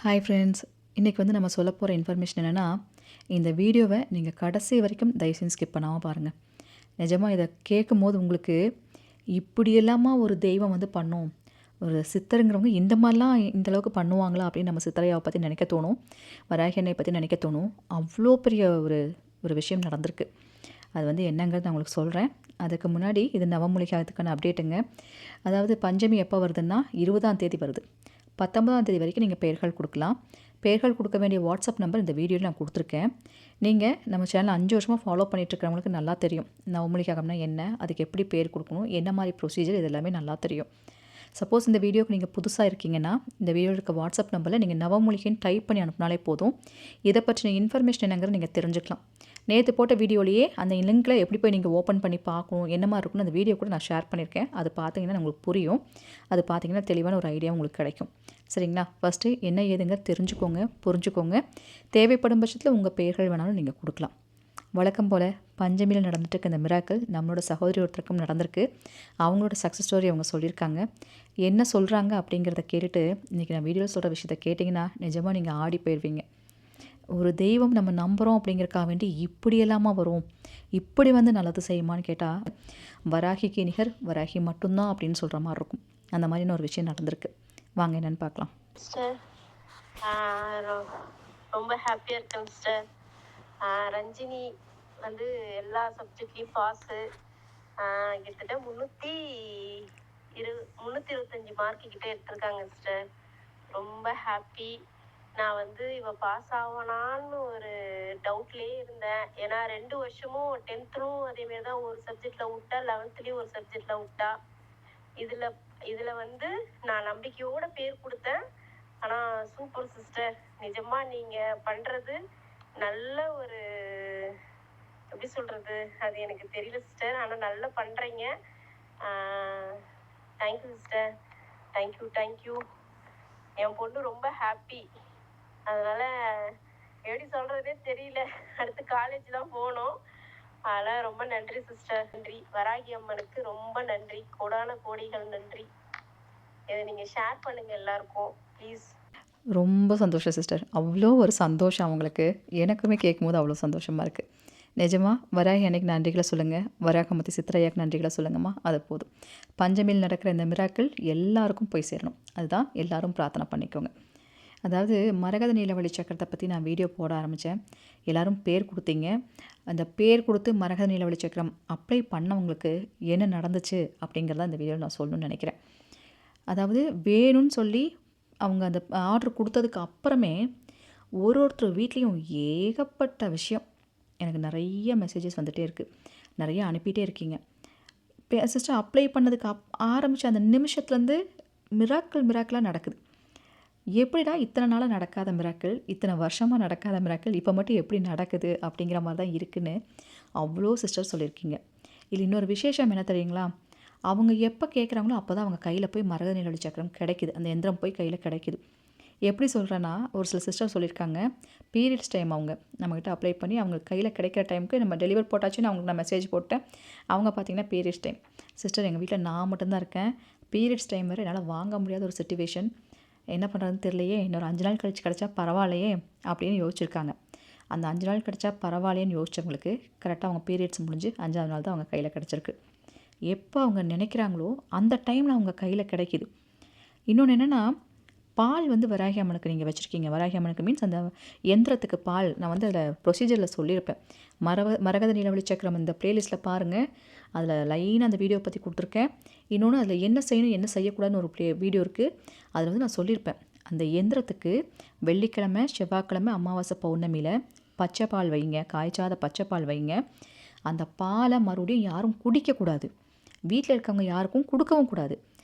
Hi friends. இன்றைக்கி வந்து நம்ம சொல்ல போகிற இன்ஃபர்மேஷன் என்னென்னா, இந்த வீடியோவை நீங்கள் கடைசி வரைக்கும் தயவுசெய்து ஸ்கிப் பண்ணாமல் பாருங்கள். நிஜமாக இதை கேட்கும்போது உங்களுக்கு இப்படியெல்லாமா ஒரு தெய்வம் வந்து பண்ணும், ஒரு சித்தருங்கிறவங்க இந்த மாதிரிலாம் இந்த அளவுக்கு பண்ணுவாங்களா அப்படின்னு நம்ம சித்தரையாவை பற்றி நினைக்க தோணும், வராகி அன்னையை பற்றி நினைக்க தோணும். அவ்வளோ பெரிய ஒரு ஒரு விஷயம் நடந்திருக்கு. அது வந்து என்னங்கிறது நான் உங்களுக்கு சொல்கிறேன். அதுக்கு முன்னாடி இது நவமூலிகாத்துக்கான அப்டேட்டுங்க. அதாவது பஞ்சமி எப்போ வருதுன்னா 20ஆம் தேதி வருது. 19ஆம் தேதி வரைக்கும் நீங்கள் பெயர்கள் கொடுக்கலாம். பெயர்கள் கொடுக்க வேண்டிய வாட்ஸ்அப் நம்பர் இந்த வீடியோவில் நான் கொடுத்துருக்கேன். நீங்கள் நம்ம சேனல் 5 வருஷமாக ஃபாலோ பண்ணிகிட்ருக்கிறவங்களுக்கு நல்லா தெரியும் நவமூலிகாகம்னா என்ன, அதுக்கு எப்படி பேர் கொடுக்கணும், என்ன மாதிரி ப்ரொசீஜர், இது எல்லாமே நல்லா தெரியும். சப்போஸ் இந்த வீடியோக்கு நீங்கள் புதுசாக இருக்கீங்கன்னா இந்த வீடியோவில் இருக்க வாட்ஸ்அப் நம்பரில் நீங்கள் நவமூலிகைன்னு டைப் பண்ணி அனுப்பினாலே போதும். இதை பற்றின இன்ஃபர்மேஷன் என்னங்கிறது நீங்கள் தெரிஞ்சுக்கலாம். நேற்று போட்ட வீடியோலேயே அந்த லிங்க்கில் எப்படி போய் நீங்கள் ஓப்பன் பண்ணி பார்க்கணும், என்ன மாதிரி இருக்குன்னு அந்த வீடியோ கூட நான் ஷேர் பண்ணியிருக்கேன். அது பார்த்தீங்கன்னா உங்களுக்கு புரியும். அது பார்த்தீங்கன்னா தெளிவான ஒரு ஐடியா உங்களுக்கு கிடைக்கும். சரிங்களா? ஃபஸ்ட்டு என்ன ஏதுங்க தெரிஞ்சுக்கோங்க, புரிஞ்சுக்கோங்க. தேவைப்படும் பட்சத்தில் உங்கள் பெயர்கள் வேணாலும் நீங்கள் கொடுக்கலாம். வழக்கம் போல் பஞ்சமியில் நடந்துட்டு இருக்க இந்த மிராக்கள் நம்மளோட சகோதரி ஒருத்தருக்கும் நடந்திருக்கு. அவங்களோட சக்ஸஸ் ஸ்டோரி அவங்க சொல்லியிருக்காங்க. என்ன சொல்கிறாங்க அப்படிங்கிறத கேட்டுட்டு இன்றைக்கி நான் வீடியோவில் சொல்கிற விஷயத்த கேட்டிங்கன்னா நிஜமாக நீங்கள் ஆடி போயிடுவீங்க. ஒரு தெய்வம் நம்ம நம்புகிறோம் அப்படிங்கிறக்காக வேண்டி இப்படியெல்லாமா வரும், இப்படி வந்து நல்லது செய்யுமான்னு கேட்டால் வராகிக்கு நிகர் வராகி மட்டும்தான் அப்படின்னு சொல்கிற மாதிரி இருக்கும். அந்த மாதிரின்னு ஒரு விஷயம் நடந்திருக்கு. வாங்க என்னென்னு பார்க்கலாம். சிஸ்டர் ரொம்ப ஹாப்பியாக இருக்கேன் சிஸ்டர். ரஞ்சினி வந்து எல்லா சப்ஜெக்ட்லேயும் பாஸு. கிட்டத்தட்ட 325 மார்க்கு கிட்டே எடுத்திருக்காங்க சிஸ்டர். ரொம்ப ஹாப்பி. நான் வந்து இவ பாஸ் ஆவானான்னு ஒரு டவுட்லேயே இருந்தேன். ஏன்னா 2 வருஷமும் 10த்தும் அதேமாரி தான், ஒரு சப்ஜெக்டில் விட்டா, 11த்துலேயும் ஒரு சப்ஜெக்டில் விட்டா. இதில் வந்து நான் நம்பிக்கையோட பேர் கொடுத்தேன். ஆனால் சூப்பர் சிஸ்டர், நிஜமாக நீங்கள் பண்ணுறது நல்ல ஒரு, எப்படி சொல்கிறது, அது எனக்கு தெரியல சிஸ்டர். ஆனால் நல்லா பண்ணுறீங்க. Thank you sister. தேங்க்யூ. என் பொண்ணு ரொம்ப ஹாப்பி. அதனால் எப்படி சொல்கிறதே தெரியல. அடுத்து காலேஜ் தான் போகணும். அதனால் ரொம்ப நன்றி சிஸ்டர். நன்றி. வராகி அம்மனுக்கு ரொம்ப நன்றி, கோடான கோடிகள் நன்றி. இதை நீங்கள் ஷேர் பண்ணுங்கள் எல்லாருக்கும் ப்ளீஸ். ரொம்ப சந்தோஷம் சிஸ்டர். அவ்வளோ ஒரு சந்தோஷம் அவங்களுக்கு. எனக்குமே கேட்கும்போது அவ்வளோ சந்தோஷமாக இருக்குது. நிஜமாக வராகி அன்னைக்கு நன்றிகளை சொல்லுங்கள். வராகமதி சித்திரையாக்கு நன்றிகளை சொல்லுங்கம்மா. அது போதும். பஞ்சமியில் நடக்கிற இந்த மிராக்கள் எல்லாருக்கும் போய் சேரணும். அதுதான் எல்லாரும் பிரார்த்தனை பண்ணிக்கோங்க. அதாவது மரகத நீலவழி சக்கரத்தை பற்றி நான் வீடியோ போட ஆரம்பித்தேன். எல்லோரும் பேர் கொடுத்தீங்க. அந்த பேர் கொடுத்து மரகத நீலவழி சக்கரம் அப்ளை பண்ணவங்களுக்கு என்ன நடந்துச்சு அப்படிங்கிறத அந்த வீடியோவில் நான் சொல்லணும்னு நினைக்கிறேன். அதாவது வேணும்னு சொல்லி அவங்க அந்த ஆர்டர் கொடுத்ததுக்கு அப்புறமே ஒருத்தர் வீட்லேயும் ஏகப்பட்ட விஷயம் எனக்கு நிறைய மெசேஜஸ் வந்துகிட்டே இருக்குது. நிறைய அனுப்பிட்டே இருக்கீங்க. சிஸ்டர் அப்ளை பண்ணதுக்கு ஆரம்பித்த அந்த நிமிஷத்துலேருந்து மிராக்களாக நடக்குது. எப்படிடா இத்தனை நாளாக நடக்காத மிராக்கள், இத்தனை வருஷமாக நடக்காத மிராக்கள் இப்போ மட்டும் எப்படி நடக்குது அப்படிங்கிற மாதிரி தான் இருக்குதுன்னு அவ்வளோ சிஸ்டர் சொல்லியிருக்கீங்க. இல்லை இன்னொரு விசேஷம் என்ன தெரியுங்களா? அவங்க எப்போ கேட்குறாங்களோ அப்போ தான் அவங்க கையில் போய் மரகத நீலவழி சக்கரம் கிடைக்குது. அந்த எந்திரம் போய் கையில் கிடைக்குது. எப்படி சொல்கிறேன்னா, ஒரு சில சிஸ்டர் சொல்லியிருக்காங்க, பீரியட்ஸ் டைம் அவங்க நம்மக்கிட்ட அப்ளை பண்ணி அவங்க கையில் கிடைக்கிற டைமுக்கு நம்ம டெலிவர் போட்டாச்சுன்னு அவங்களுக்கு நான் மெசேஜ் போட்டேன். அவங்க பார்த்திங்கன்னா பீரியட்ஸ் டைம். சிஸ்டர் எங்கள் வீட்டில் நான் மட்டும்தான் இருக்கேன். பீரியட்ஸ் டைம் வேறு என்னால் வாங்க முடியாத ஒரு சிச்சுவேஷன். என்ன பண்ணுறதுன்னு தெரியலையே, இன்னொரு 5 நாள் கழிச்சு கிடச்சா பரவாயில்லையே அப்படின்னு யோசிச்சிருக்காங்க. அந்த 5 நாள் கிடச்சா பரவாயில்லையேன்னு யோசிச்சவங்களுக்கு கரெக்டாக அவங்க பீரியட்ஸ் முடிஞ்சு 5ஆவது நாள் தான் அவங்க கையில் கிடச்சிருக்கு. எப்போ அவங்க நினைக்கிறாங்களோ அந்த டைமில் அவங்க கையில் கிடைக்கிது. இன்னொன்று என்னென்னா, பால் வந்து வராகி அம்மனுக்கு நீங்கள் வச்சுருக்கீங்க. வராகி அம்மனுக்கு மீன்ஸ் அந்த எந்திரத்துக்கு பால் நான் வந்து அதில் ப்ரொசீஜரில் சொல்லியிருப்பேன். மரகத நீலவழி சக்கரம் இந்த ப்ளேலிஸ்ட்டில் பாருங்கள். அதில் லைனாக அந்த வீடியோ பற்றி கொடுத்துருக்கேன். இன்னொன்று அதில் என்ன செய்யணும் என்ன செய்யக்கூடாதுன்னு ஒரு வீடியோ இருக்குது. அதில் வந்து நான் சொல்லியிருப்பேன். அந்த எந்திரத்துக்கு வெள்ளிக்கிழமை, செவ்வாய்க்கிழமை, அமாவாசை, பௌர்ணமியில் பச்சை பால் வைங்க, காய்ச்சாத பச்சை பால் வைங்க. அந்த பாலை மறுபடியும் யாரும் குடிக்கக்கூடாது. வீட்டில் இருக்கவங்க யாருக்கும் கொடுக்கவும் கூடாது.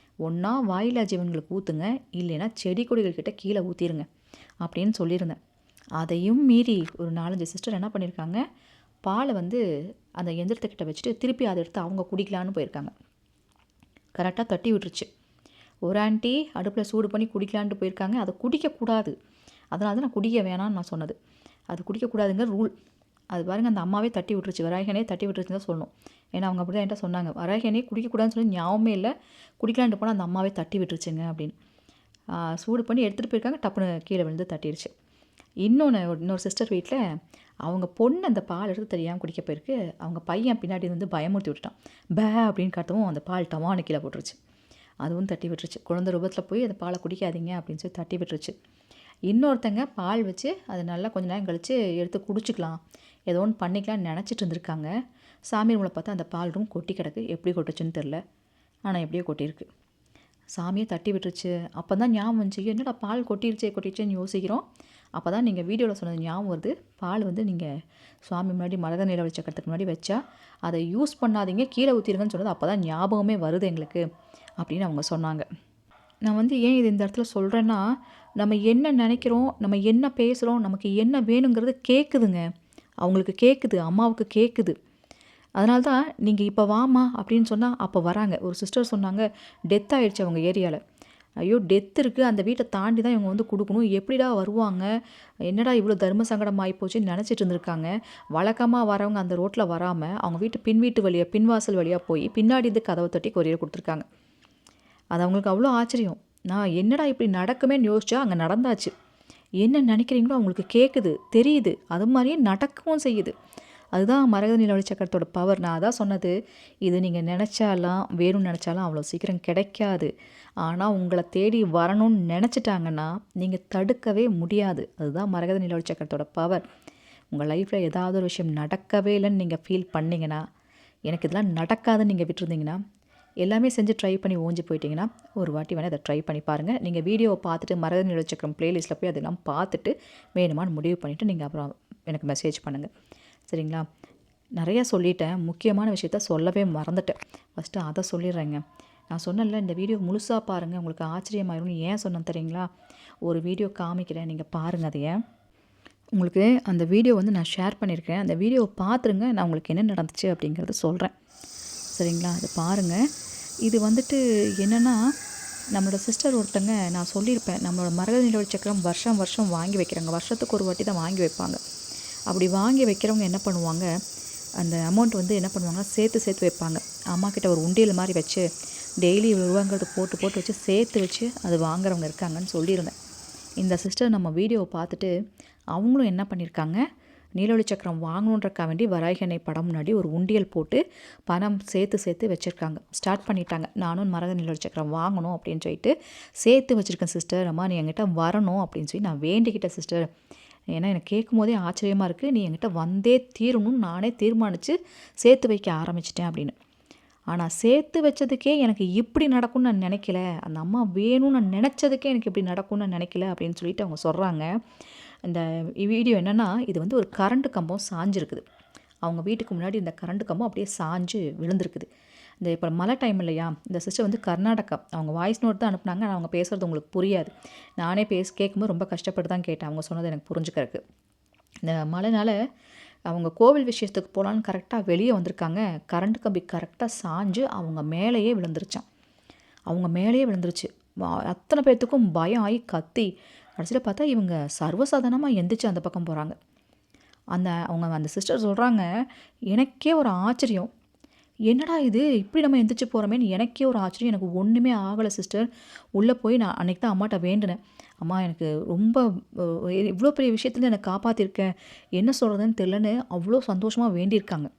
ஒன்றா வாயிலா ஜீவன்களுக்கு ஊற்றுங்க, இல்லைன்னா செடி கொடிகள்கிட்ட கீழே ஊற்றிடுங்க அப்படின்னு சொல்லியிருந்தேன். அதையும் மீறி ஒரு 4-5 சிஸ்டர் என்ன பண்ணியிருக்காங்க, பாலை வந்து அந்த எந்திரத்துக்கிட்ட வச்சுட்டு திருப்பி அதை எடுத்து அவங்க குடிக்கலான்னு போயிருக்காங்க. கரெக்டாக தட்டி விட்டுருச்சு. ஒரு ஆண்டி அடுப்பில் சூடு பண்ணி குடிக்கலான்ட்டு போயிருக்காங்க. அதை குடிக்கக்கூடாது. அதனால தான் நான் குடிக்க வேணான்னு நான் சொன்னது. அது குடிக்கக்கூடாதுங்க ரூல். அது பாருங்கள், அந்த அம்மாவே தட்டி விட்டுருச்சு, வராகினே தட்டி விட்டுருச்சுன்னு தான் சொல்லணும். ஏன்னா அவங்க அப்படி தான் என்கிட்ட சொன்னாங்க. வராகினே குடிக்கக்கூடாதுன்னு சொல்லி ஞாபகமே இல்லை, குடிக்கலான்ட்டு போனால் அந்த அம்மாவே தட்டி விட்டுருச்சுங்க அப்படின்னு. சூடு பண்ணி எடுத்துகிட்டு போயிருக்காங்க, டப்புன்னு கீழே விழுந்து தட்டிடுச்சு. இன்னொரு சிஸ்டர் வீட்டில் அவங்க பொண்ணு அந்த பால் எடுத்து தெரியாமல் குடிக்க போயிருக்கு. அவங்க பையன் பின்னாடி வந்து பயமுறுத்தி விட்டுட்டான். பே அப்படின்னு கத்தவும் அந்த பால் டமான்னு கீழே போட்டுருச்சு. அதுவும் தட்டி விட்டுருச்சு. குழந்தை ரூபத்தில் போய் அந்த பாலை குடிக்காதீங்க அப்படின்னு சொல்லி தட்டி விட்டுருச்சு. இன்னொருத்தங்க பால் வச்சு அது நல்லா கொஞ்ச நேரம் கழித்து எடுத்து குடிச்சிக்கலாம், ஏதோ ஒன்று பண்ணிக்கலாம்னு நினச்சிட்டு இருந்திருக்காங்க. சாமி ரூமில் பார்த்தா அந்த பால் ரூம் கொட்டி கிடக்கு. எப்படி கொட்டுச்சுன்னு தெரில, ஆனால் எப்படியோ கொட்டியிருக்கு. சாமியை தட்டி விட்டுருச்சு. அப்போ தான் ஞாபகம் வந்துச்சு, என்னடா பால் கொட்டிருச்சேன்னு யோசிக்கிறோம். அப்போ தான் நீங்கள் வீடியோவில் சொன்னது ஞாபகம் வருது. பால் வந்து நீங்கள் சுவாமி முன்னாடி மரத நில வச்சக்கறதுக்கு முன்னாடி வச்சா அதை யூஸ் பண்ணாதீங்க, கீழே ஊற்றிடுங்கன்னு சொன்னது அப்போ தான் ஞாபகமே வருது எங்களுக்கு அப்படின்னு அவங்க சொன்னாங்க. நான் வந்து ஏன் இது இந்த இடத்துல சொல்கிறேன்னா, நம்ம என்ன நினைக்கிறோம், நம்ம என்ன பேசுகிறோம், நமக்கு என்ன வேணுங்கிறது கேட்குதுங்க. அவங்களுக்கு கேட்குது, அம்மாவுக்கு கேட்குது. அதனால தான் நீங்கள் இப்போ வாமா அப்படின்னு சொன்னால் அப்போ வராங்க. ஒரு சிஸ்டர் சொன்னாங்க, டெத் ஆகிடுச்சு அவங்க ஏரியாவில். ஐயோ டெத் இருக்குது, அந்த வீட்டை தாண்டி தான் இவங்க வந்து கொடுக்கணும், எப்படிடா வருவாங்க, என்னடா இவ்வளோ தர்ம சங்கடம் ஆகிப்போச்சுன்னு நினச்சிட்டு இருந்திருக்காங்க. வழக்கமாக வரவங்க அந்த ரோட்டில் வராமல் அவங்க வீட்டு பின்வாசல் வழியாக போய் பின்னாடி இருந்து கதவை தட்டி கொரியர் கொடுத்துருக்காங்க. அது அவங்களுக்கு அவ்வளோ ஆச்சரியம். நான் என்னடா இப்படி நடக்குமேன்னு யோசிச்சா அங்கே நடந்தாச்சு. என்ன நினைக்கிறீங்களோ அவங்களுக்கு கேட்குது, தெரியுது, அது மாதிரியே நடக்கவும் செய்யுது. அதுதான் மரகத நிலவொளி சக்கரத்தோட பவர். நான் அதான் சொன்னது, இது நீங்கள் நினச்சாலாம் வேணும்னு நினச்சாலும் அவ்வளோ சீக்கிரம் கிடைக்காது. ஆனால் உங்களை தேடி வரணும்னு நினச்சிட்டாங்கன்னா நீங்கள் தடுக்கவே முடியாது. அதுதான் மரகத நிலவொளி சக்கரத்தோட பவர். உங்கள் லைஃப்பில் ஏதாவது ஒரு விஷயம் நடக்கவே இல்லைன்னு நீங்கள் ஃபீல் பண்ணிங்கன்னா, எனக்கு இதெல்லாம் நடக்காதுன்னு நீங்கள் விட்டுருந்தீங்கன்னா, எல்லாமே செஞ்சு ட்ரை பண்ணி ஓஞ்சி போயிட்டீங்கன்னா, ஒரு வாட்டி வேணால் அதை ட்ரை பண்ணி பாருங்கள். நீங்கள் வீடியோவை பார்த்துட்டு மரகத நிலவொளி சக்கரம் ப்ளேலிஸ்ட்டில் போய் அதெல்லாம் பார்த்துட்டு வேணுமான்னு முடிவு பண்ணிவிட்டு நீங்கள் அப்புறம் எனக்கு மெசேஜ் பண்ணுங்கள், சரிங்களா? நிறையா சொல்லிட்டேன், முக்கியமான விஷயத்த சொல்லவே மறந்துட்டேன். ஃபஸ்ட்டு அதை சொல்லிடுறேங்க. நான் சொன்னேன்ல, இந்த வீடியோ முழுசாக பாருங்கள், உங்களுக்கு ஆச்சரியமாயிரும்னு ஏன் சொன்னேன் தெரியுங்களா? ஒரு வீடியோ காமிக்கிறேன், நீங்கள் பாருங்கள். அதையே உங்களுக்கு அந்த வீடியோ வந்து நான் ஷேர் பண்ணியிருக்கேன். அந்த வீடியோவை பார்த்துருங்க, நான் உங்களுக்கு என்ன நடந்துச்சு அப்படிங்கிறத சொல்கிறேன், சரிங்களா? அதை பாருங்கள். இது வந்துட்டு என்னென்னா, நம்மளோட சிஸ்டர் ஒருத்தங்க, நான் சொல்லியிருப்பேன், நம்மளோட மரகத நிலவொளி சக்கரம் வருஷம் வாங்கி வைக்கிறாங்க. வருஷத்துக்கு ஒரு வாட்டி தான் வாங்கி வைப்பாங்க. அப்படி வாங்கி வைக்கிறவங்க என்ன பண்ணுவாங்க, அந்த அமௌண்ட் வந்து என்ன பண்ணுவாங்க, சேர்த்து வைப்பாங்க. அம்மா கிட்ட ஒரு உண்டியல் மாதிரி வச்சு டெய்லி ரூபாங்கிறது போட்டு வச்சு சேர்த்து வச்சு அது வாங்குறவங்க இருக்காங்கன்னு சொல்லியிருந்தேன். இந்த சிஸ்டர் நம்ம வீடியோவை பார்த்துட்டு அவங்களும் என்ன பண்ணியிருக்காங்க, நீலவொளி சக்கரம் வாங்கணுன்றக்கா வேண்டி வராகி அன்னை படம் முன்னாடி ஒரு உண்டியல் போட்டு பணம் சேர்த்து வச்சுருக்காங்க. ஸ்டார்ட் பண்ணிட்டாங்க, நானும் மரகத நீலவொளி சக்கரம் வாங்கணும் அப்படின்னு சொல்லிட்டு சேர்த்து வச்சுருக்கேன் சிஸ்டர், அம்மா நீ என்கிட்ட வரணும் அப்படின்னு சொல்லி நான் வேண்டிக்கிட்டேன் சிஸ்டர். ஏன்னா எனக்கு கேட்கும் போதே ஆச்சரியமாக இருக்குது, நீ என்கிட்ட வந்தே தீரணும்னு நானே தீர்மானித்து சேர்த்து வைக்க ஆரம்பிச்சிட்டேன் அப்படின்னு. ஆனால் சேர்த்து வச்சதுக்கே எனக்கு இப்படி நடக்கும்னு நான் நினைக்கல, அந்த அம்மா வேணும்னு நான் நினச்சதுக்கே எனக்கு இப்படி நடக்கும்னு நான் நினைக்கல அப்படின்னு சொல்லிட்டு அவங்க சொல்கிறாங்க. இந்த வீடியோ என்னென்னா, இது வந்து ஒரு கரண்ட் கம்பம் சாஞ்சிருக்குது. அவங்க வீட்டுக்கு முன்னாடி இந்த கரண்ட் கம்பம் அப்படியே சாஞ்சு விழுந்திருக்குது. இந்த இப்போ மழை டைம் இல்லையா, இந்த சிஸ்டர் வந்து கர்நாடகா, அவங்க வாய்ஸ் நோட் தான் அனுப்புனாங்க. ஆனால் அவங்க பேசுகிறது உங்களுக்கு புரியாது. நானே கேட்கும்போது ரொம்ப கஷ்டப்பட்டு தான் கேட்டேன், அவங்க சொன்னது எனக்கு புரிஞ்சுக்கிறதுக்கு. இந்த மழைனால அவங்க கோவில் விஷயத்துக்கு போகலான்னு கரெக்டாக வெளியே வந்திருக்காங்க. கரண்ட் கம்பி கரெக்டாக சாஞ்சு அவங்க மேலேயே விழுந்துருச்சு. அத்தனை பேர்த்துக்கும் பயம் ஆகி கத்தி கடைசியில் பார்த்தா இவங்க சர்வசாதாரணமாக எந்திரிச்சு அந்த பக்கம் போகிறாங்க. அந்த சிஸ்டர் சொல்கிறாங்க, எனக்கே ஒரு ஆச்சரியம், என்னடா இது இப்படி நம்ம எந்திரிச்சு போகிறோமேன்னு எனக்கே ஒரு ஆச்சரியம். எனக்கு ஒன்றுமே ஆகலை சிஸ்டர். உள்ளே போய் நான் அன்றைக்கி தான் அம்மாட்ட வேண்டினேன், அம்மா எனக்கு ரொம்ப இவ்வளோ பெரிய விஷயத்துல என்னை காப்பாற்றிருக்கேன், என்ன சொல்கிறதுன்னு தெரிலன்னு அவ்வளோ சந்தோஷமாக வேண்டியிருக்காங்க.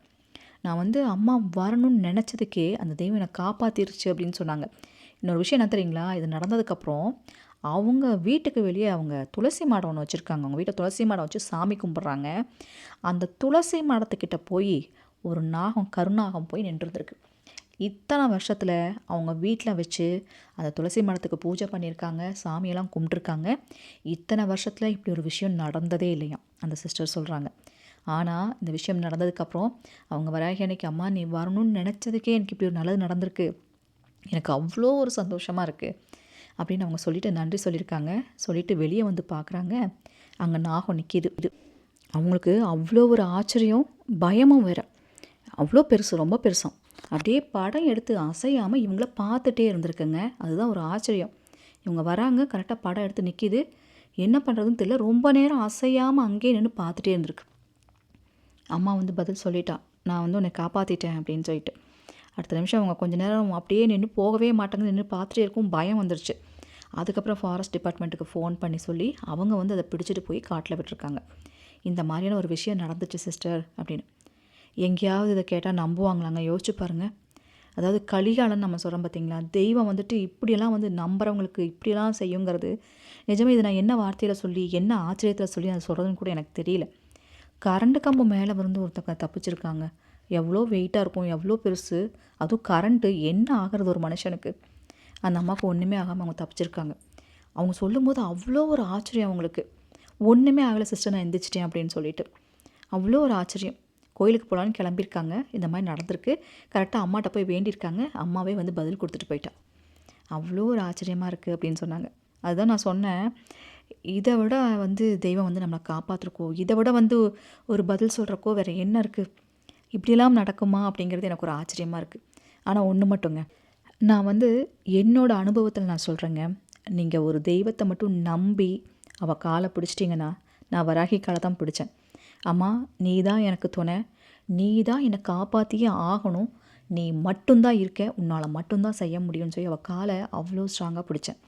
நான் வந்து அம்மா வரணும்னு நினச்சதுக்கே அந்த தெய்வம் என்னை காப்பாற்றிருச்சு அப்படின்னு சொன்னாங்க. இன்னொரு விஷயம் என்ன தெரியுங்களா, இது நடந்ததுக்கப்புறம் அவங்க வீட்டுக்கு வெளியே அவங்க துளசி மாடம் ஒன்று வச்சுருக்காங்க. அவங்க வீட்டில் துளசி மாடம் வச்சு சாமி கும்பிட்றாங்க. அந்த துளசி மாடத்துக்கிட்ட போய் ஒரு கருநாகம் போய் நின்றுருந்துருக்கு. இத்தனை வருஷத்தில் அவங்க வீட்டில் வச்சு அந்த துளசி மரத்துக்கு பூஜை பண்ணியிருக்காங்க, சாமியெல்லாம் கும்பிட்ருக்காங்க. இத்தனை வருஷத்தில் இப்படி ஒரு விஷயம் நடந்ததே இல்லையாம், அந்த சிஸ்டர் சொல்கிறாங்க. ஆனால் இந்த விஷயம் நடந்ததுக்கப்புறம் அவங்க வராகி அன்னைக்கு, அம்மா நீ வரணும்னு நினச்சதுக்கே எனக்கு இப்படி ஒரு நல்லது நடந்திருக்கு, எனக்கு அவ்வளோ ஒரு சந்தோஷமாக இருக்குது அப்படின்னு அவங்க சொல்லிட்டு நன்றி சொல்லியிருக்காங்க. சொல்லிவிட்டு வெளியே வந்து பார்க்குறாங்க, அங்கே நாகம் நிற்கிது. அவங்களுக்கு அவ்வளோ ஒரு ஆச்சரியம், பயமும் வேறு. அவ்வளோ பெருசு, ரொம்ப பெருசாம். அப்படியே படம் எடுத்து அசையாமல் இவங்கள பார்த்துட்டே இருந்திருக்குங்க. அதுதான் ஒரு ஆச்சரியம். இவங்க வராங்க, கரெக்டாக படம் எடுத்து நிற்கிது, என்ன பண்ணுறதுன்னு தெரியல, ரொம்ப நேரம் அசையாமல் அங்கேயே நின்று பார்த்துட்டே இருந்திருக்கு. அம்மா வந்து பதில் சொல்லிட்டா, நான் வந்து உன்னை காப்பாற்றிட்டேன் அப்படின்னு சொல்லிட்டு. அடுத்த நிமிஷம் அவங்க கொஞ்சம் நேரம் அப்படியே நின்று போகவே மாட்டாங்க, நின்று பார்த்துட்டே இருக்கும். பயம் வந்துருச்சு. அதுக்கப்புறம் ஃபாரஸ்ட் டிபார்ட்மெண்ட்டுக்கு ஃபோன் பண்ணி சொல்லி அவங்க வந்து அதை பிடிச்சிட்டு போய் காட்டில் விட்டுருக்காங்க. இந்த மாதிரியான ஒரு விஷயம் நடந்துச்சு சிஸ்டர் அப்படின்னு. எங்கேயாவது இதை கேட்டால் நம்புவாங்களாங்க? யோசிச்சு பாருங்கள். அதாவது கலிகாலம்னு நம்ம சொல்கிறோம் பார்த்தீங்களா, தெய்வம் வந்துட்டு இப்படியெல்லாம் வந்து நம்புறவங்களுக்கு இப்படியெல்லாம் செய்யுங்கிறது நிஜமே. இது நான் என்ன வார்த்தையில் சொல்லி என்ன ஆச்சரியத்தில் சொல்லி அதை சொல்கிறதுன்னு கூட எனக்கு தெரியல. கரண்ட் கம்பம் மேலே வந்து ஒருத்தங்க தப்பிச்சிருக்காங்க. எவ்வளோ வெயிட்டாக இருக்கும், எவ்வளோ பெருசு, அதுவும் கரண்ட்டு என்ன ஆகிறது ஒரு மனுஷனுக்கு. அந்த அம்மாவுக்கு ஒன்றுமே ஆகாமல் அவங்க தப்பிச்சிருக்காங்க. அவங்க சொல்லும்போது அவ்வளோ ஒரு ஆச்சரியம் அவங்களுக்கு. ஒன்றுமே ஆகலை சிஸ்டர், நான் எந்திரிச்சிட்டேன் அப்படின்னு சொல்லிட்டு. அவ்வளோ ஒரு ஆச்சரியம். கோயிலுக்கு போகலான்னு கிளம்பியிருக்காங்க, இந்த மாதிரி நடந்திருக்கு. கரெக்டாக அம்மாட்ட போய் வேண்டியிருக்காங்க, அம்மாவே வந்து பதில் கொடுத்துட்டு போயிட்டா. அவ்வளோ ஒரு ஆச்சரியமாக இருக்குது அப்படின்னு சொன்னாங்க. அதுதான் நான் சொன்னேன், இதை விட வந்து தெய்வம் வந்து நம்மளை காப்பாற்றுறக்கோ, இதை விட வந்து ஒரு பதில் சொல்கிறக்கோ வேறு என்ன இருக்குது? இப்படியெல்லாம் நடக்குமா அப்படிங்கிறது எனக்கு ஒரு ஆச்சரியமாக இருக்குது. ஆனால் ஒன்று மட்டுங்க, நான் வந்து என்னோட அனுபவத்தில் நான் சொல்கிறேங்க. நீங்கள் ஒரு தெய்வத்தை மட்டும் நம்பி அவள் காலை பிடிச்சிட்டிங்கன்னா, நான் வராகி காலை தான் பிடிச்சேன். அம்மா, நீ தான் எனக்கு துணை, நீ தான் என்னை காப்பாற்றியே ஆகணும், நீ மட்டும்தான் இருக்க, உன்னால் மட்டும்தான் செய்ய முடியும்னு சொல்லி அவள் காலை அவ்வளோ ஸ்ட்ராங்காக பிடிச்சேன்.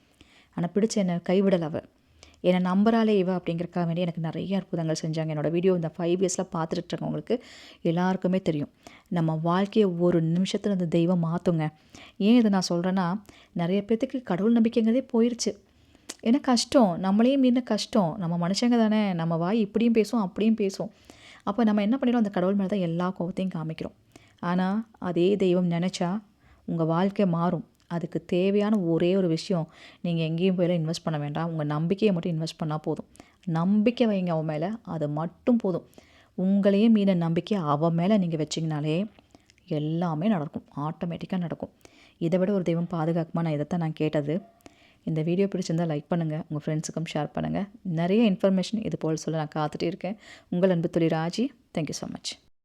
ஆனால் பிடிச்ச என்னை கைவிடலை அவள். என்னை நம்புறாளே இவ அப்படிங்கிறக்காக வேண்டி எனக்கு நிறைய அற்புதங்கள் செஞ்சாங்க. என்னோடய வீடியோ இந்த 5 இயர்ஸில் பார்த்துட்டு இருக்கவங்களுக்கு எல்லாருக்குமே தெரியும். நம்ம வாழ்க்கையை ஒரு நிமிஷத்தில் அந்த தெய்வம் மாற்றுங்க. ஏன் இதை நான் சொல்கிறேன்னா, நிறைய பேர்த்துக்கு கடவுள் நம்பிக்கைங்கிறதே போயிடுச்சு. ஏன்னா கஷ்டம், நம்மளையும் மீறின கஷ்டம். நம்ம மனுஷங்க தானே, நம்ம வாய் இப்படியும் பேசும் அப்படியும் பேசும். அப்போ நம்ம என்ன பண்ணிடுவோம், அந்த கடவுள் மேலே தான் எல்லா கோபத்தையும் காமிக்கிறோம். ஆனால் அதே தெய்வம் நினச்சா உங்கள் வாழ்க்கை மாறும். அதுக்கு தேவையான ஒரே ஒரு விஷயம், நீங்கள் எங்கேயும் போயெல்லாம் இன்வெஸ்ட் பண்ண வேண்டாம், உங்கள் நம்பிக்கையை மட்டும் இன்வெஸ்ட் பண்ணால் போதும். நம்பிக்கை வைங்க அவன் மேலே, அது மட்டும் போதும். உங்களையே மீன நம்பிக்கை அவன் மேலே நீங்கள் வச்சிங்கனாலே எல்லாமே நடக்கும், ஆட்டோமேட்டிக்காக நடக்கும். இதை விட ஒரு தெய்வம் பாதுகாக்குமா? நான் இதைத்தான் நான் கேட்டது. இந்த வீடியோ பிடிச்சிருந்தால் லைக் பண்ணுங்கள், உங்கள் ஃப்ரெண்ட்ஸுக்கும் ஷேர் பண்ணுங்கள். நிறைய இன்ஃபர்மேஷன் இது போல் சொல்ல நான் காத்துட்டே இருக்கேன். உங்கள் அன்பு தோழி ராஜி. Thank you so much.